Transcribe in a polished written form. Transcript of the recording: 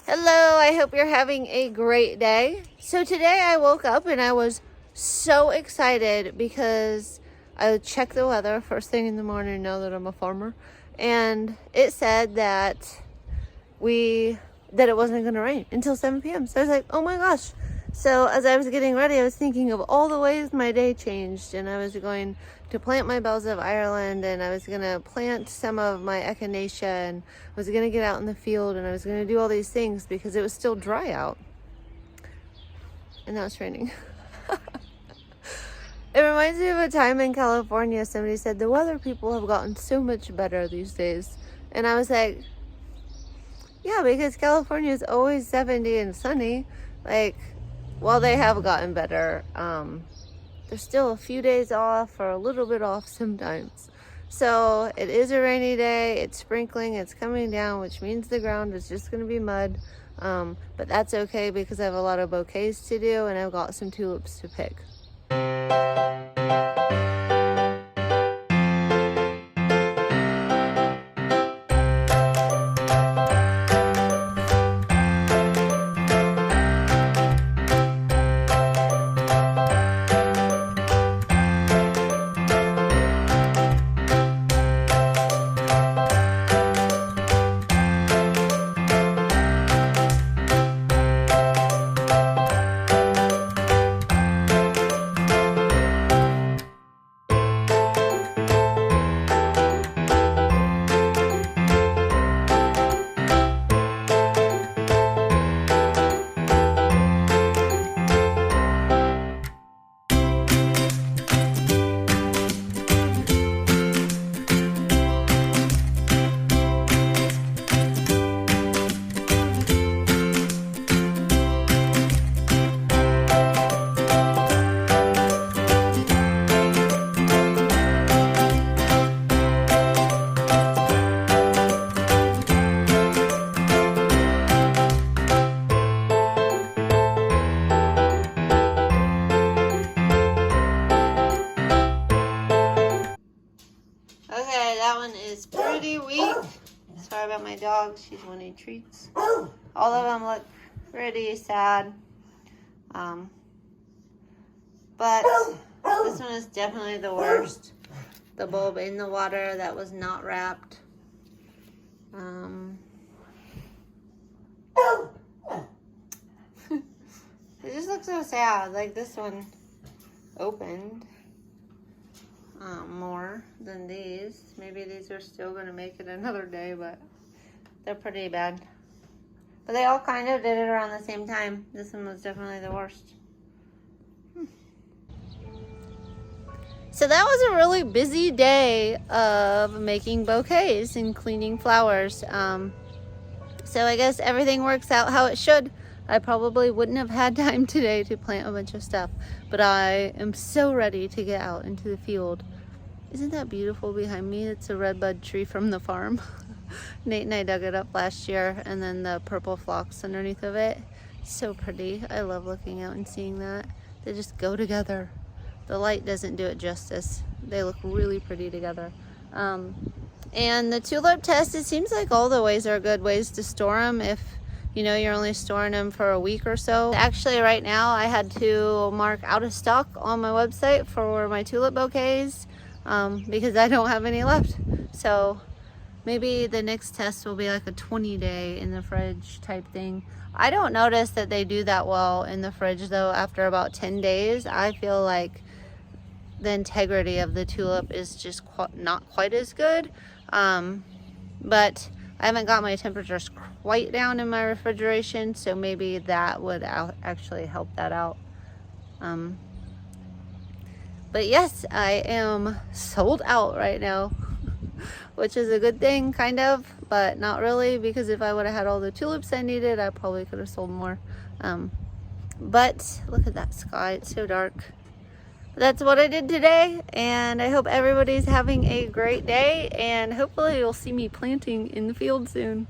Hello, I hope you're having a great day. So today I woke up and I was so excited because I checked the weather first thing in the morning now that I'm a farmer, and it said that it wasn't going to rain until 7 p.m. So I was like, oh my gosh. So as I was getting ready, I was thinking of all the ways my day changed, and I was going to plant my bells of Ireland, and I was going to plant some of my echinacea, and I was going to get out in the field, and I was going to do all these things because it was still dry out. And now it's raining. It reminds me of a time in California. Somebody said the weather people have gotten so much better these days. And I was like, yeah, because California is always 70 and sunny. Like, while they have gotten better, there's still a few days off or a little bit off sometimes. So it is a rainy day, it's sprinkling, it's coming down, which means the ground is just going to be mud. But that's okay because I have a lot of bouquets to do and I've got some tulips to pick. Okay, that one is pretty weak. Sorry about my dog, she's wanting treats. All of them look pretty sad. But this one is definitely the worst. The bulb in the water that was not wrapped. It just looks so sad. Like this one opened more than these. Maybe these are still going to make it another day, but they're pretty bad. But they all kind of did it around the same time. This one was definitely the worst. So that was a really busy day of making bouquets and cleaning flowers. So I guess everything works out how it should. I probably wouldn't have had time today to plant a bunch of stuff, but I am so ready to get out into the field. Isn't that beautiful behind me? It's a redbud tree from the farm. Nate and I dug it up last year, and then the purple phlox underneath of it. So pretty. I love looking out and seeing that. They just go together. The light doesn't do it justice. They look really pretty together. And the tulip test, it seems like all the ways are good ways to store them if you know you're only storing them for a week or so. Actually, right now I had to mark out of stock on my website for my tulip bouquets because I don't have any left. So maybe the next test will be like a 20-day in the fridge type thing. I don't notice that they do that well in the fridge though. After about 10 days, I feel like the integrity of the tulip is just not quite as good. But I haven't got my temperatures quite down in my refrigeration, so maybe that would actually help that out. But yes, I am sold out right now, which is a good thing, kind of, but not really, because if I would have had all the tulips I needed, I probably could have sold more. But look at that sky, it's so dark. But that's what I did today, and I hope everybody's having a great day, and hopefully you'll see me planting in the field soon.